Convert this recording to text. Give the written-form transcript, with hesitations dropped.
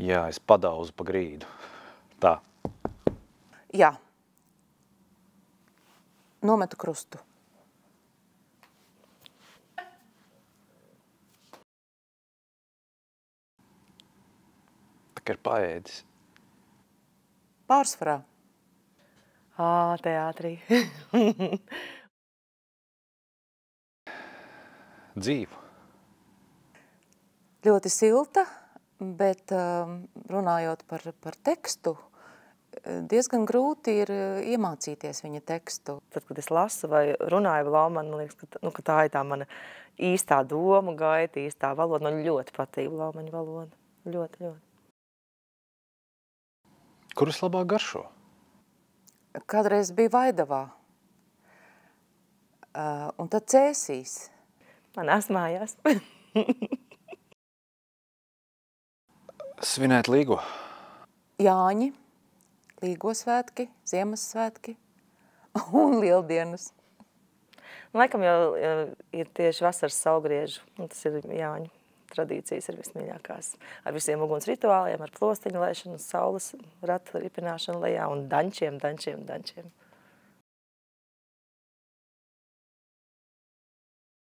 Jā, es padauzu pa grīdu. Tā. Jā. Nometu krustu. Tā kā ir paēdis. Pārsvarā. Teātrī. Dzīvu. Ļoti silta, bet runājot par tekstu, diezgan grūti ir iemācīties viņa tekstu. Tad, kad es lasu vai runāju Blaumaņu, man liekas, ka tā ir tā mana īstā doma gaita, īstā valoda. Man ļoti patīk Blaumaņu valoda. Ļoti, ļoti. Kur vislabāk garšo? Kādreiz bija Vaidavā, un tad Cēsīs. Manās mājās. Svinēt Līgo. Jāņi, Līgosvētki, Ziemassvētki un Lieldienas. Laikam jau ir tieši vasaras saulgriežu, un tas ir Jāņu tradīcijas ir vismīļākās. Ar visiem uguns rituāliem, ar plostiņu laišanu, saules ratu ripināšanu lejā un dančiem.